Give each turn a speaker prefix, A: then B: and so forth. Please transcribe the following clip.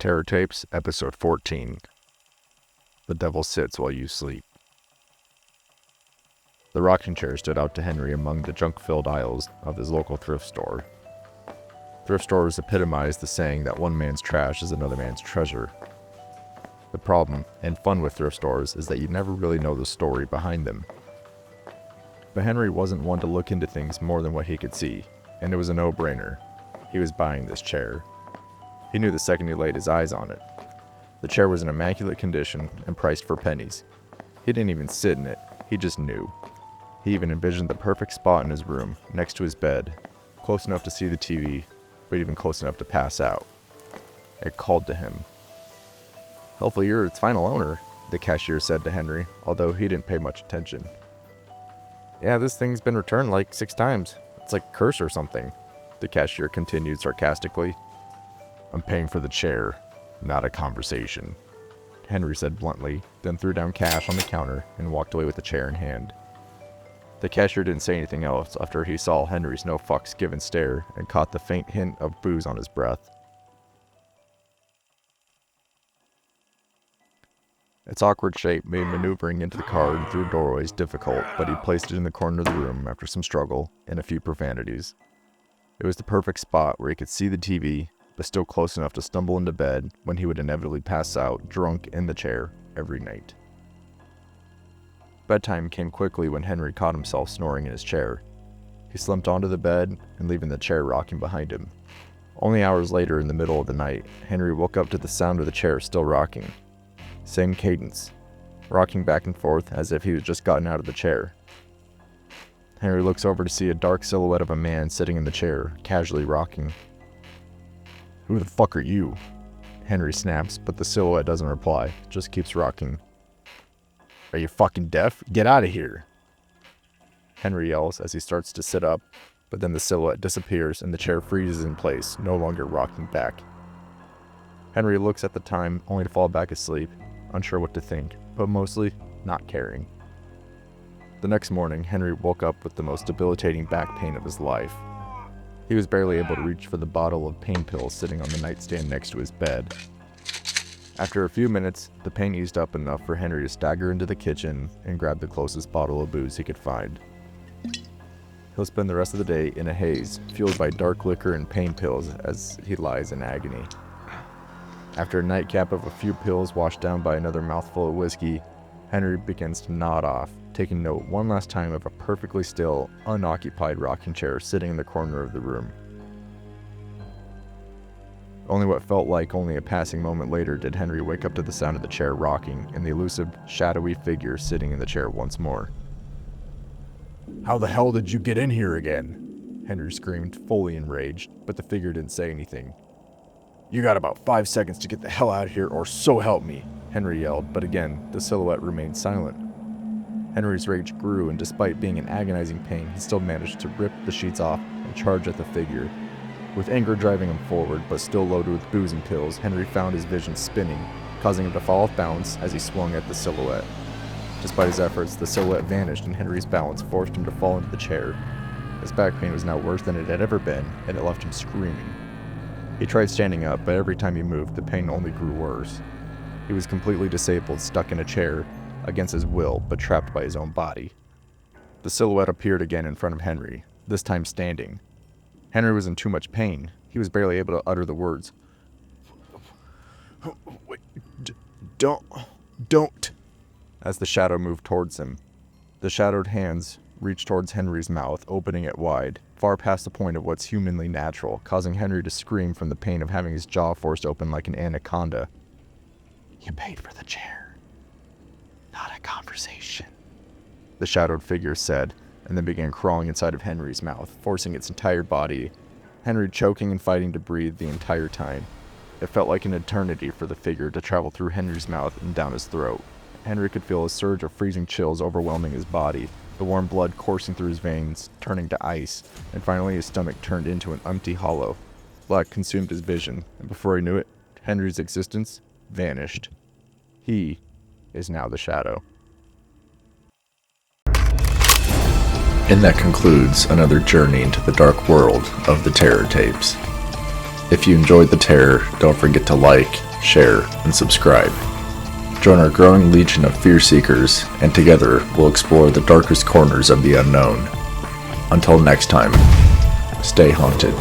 A: Terror Tapes, Episode 14. The Devil Sits While You Sleep. The rocking chair stood out to Henry among the junk-filled aisles of his local thrift store. Thrift stores epitomize the saying that one man's trash is another man's treasure. The problem and fun with thrift stores is that you never really know the story behind them. But Henry wasn't one to look into things more than what he could see, and it was a no-brainer. He was buying this chair. He knew the second he laid his eyes on it. The chair was in immaculate condition and priced for pennies. He didn't even sit in it, he just knew. He even envisioned the perfect spot in his room, next to his bed, close enough to see the TV, but even close enough to pass out. It called to him. "Hopefully you're its final owner," the cashier said to Henry, although he didn't pay much attention. "Yeah, this thing's been returned like 6 times. It's like a curse or something," the cashier continued sarcastically. "I'm paying for the chair, not a conversation," Henry said bluntly, then threw down cash on the counter and walked away with the chair in hand. The cashier didn't say anything else after he saw Henry's no-fucks-given stare and caught the faint hint of booze on his breath. Its awkward shape made maneuvering into the car and through doorways difficult, but he placed it in the corner of the room after some struggle and a few profanities. It was the perfect spot where he could see the TV, but still close enough to stumble into bed when he would inevitably pass out drunk in the chair every night. Bedtime came quickly when Henry caught himself snoring in his chair. He slumped onto the bed and leaving the chair rocking behind him. Only hours later, in the middle of the night, Henry woke up to the sound of the chair still rocking. Same cadence, rocking back and forth as if he had just gotten out of the chair. Henry looks over to see a dark silhouette of a man sitting in the chair, casually rocking. "Who the fuck are you?" Henry snaps, but the silhouette doesn't reply, just keeps rocking. "Are you fucking deaf? Get out of here!" Henry yells as he starts to sit up, but then the silhouette disappears and the chair freezes in place, no longer rocking back. Henry looks at the time, only to fall back asleep, unsure what to think, but mostly not caring. The next morning, Henry woke up with the most debilitating back pain of his life. He was barely able to reach for the bottle of pain pills sitting on the nightstand next to his bed. After a few minutes, the pain eased up enough for Henry to stagger into the kitchen and grab the closest bottle of booze he could find. He'll spend the rest of the day in a haze, fueled by dark liquor and pain pills as he lies in agony. After a nightcap of a few pills washed down by another mouthful of whiskey, Henry begins to nod off, taking note one last time of a perfectly still, unoccupied rocking chair sitting in the corner of the room. Only what felt like only a passing moment later did Henry wake up to the sound of the chair rocking and the elusive, shadowy figure sitting in the chair once more. "How the hell did you get in here again?" Henry screamed, fully enraged, but the figure didn't say anything. "You got about 5 seconds to get the hell out of here, or so help me," Henry yelled, but again, the silhouette remained silent. Henry's rage grew, and despite being in agonizing pain, he still managed to rip the sheets off and charge at the figure. With anger driving him forward, but still loaded with booze and pills, Henry found his vision spinning, causing him to fall off balance as he swung at the silhouette. Despite his efforts, the silhouette vanished and Henry's balance forced him to fall into the chair. His back pain was now worse than it had ever been, and it left him screaming. He tried standing up, but every time he moved, the pain only grew worse. He was completely disabled, stuck in a chair, against his will, but trapped by his own body. The silhouette appeared again in front of Henry, this time standing. Henry was in too much pain. He was barely able to utter the words. "Wait, don't," as the shadow moved towards him. The shadowed hands reached towards Henry's mouth, opening it wide, far past the point of what's humanly natural, causing Henry to scream from the pain of having his jaw forced open like an anaconda. "You paid for the chair, not a conversation," the shadowed figure said, and then began crawling inside of Henry's mouth, forcing its entire body, Henry choking and fighting to breathe the entire time. It felt like an eternity for the figure to travel through Henry's mouth and down his throat. Henry could feel a surge of freezing chills overwhelming his body, the warm blood coursing through his veins, turning to ice, and finally his stomach turned into an empty hollow. Black consumed his vision, and before he knew it, Henry's existence vanished. He is now the shadow. And that concludes another journey into the dark world of the Terror Tapes. If you enjoyed the terror, don't forget to like, share, and subscribe. Join our growing legion of fear seekers, and together we'll explore the darkest corners of the unknown. Until next time, stay haunted.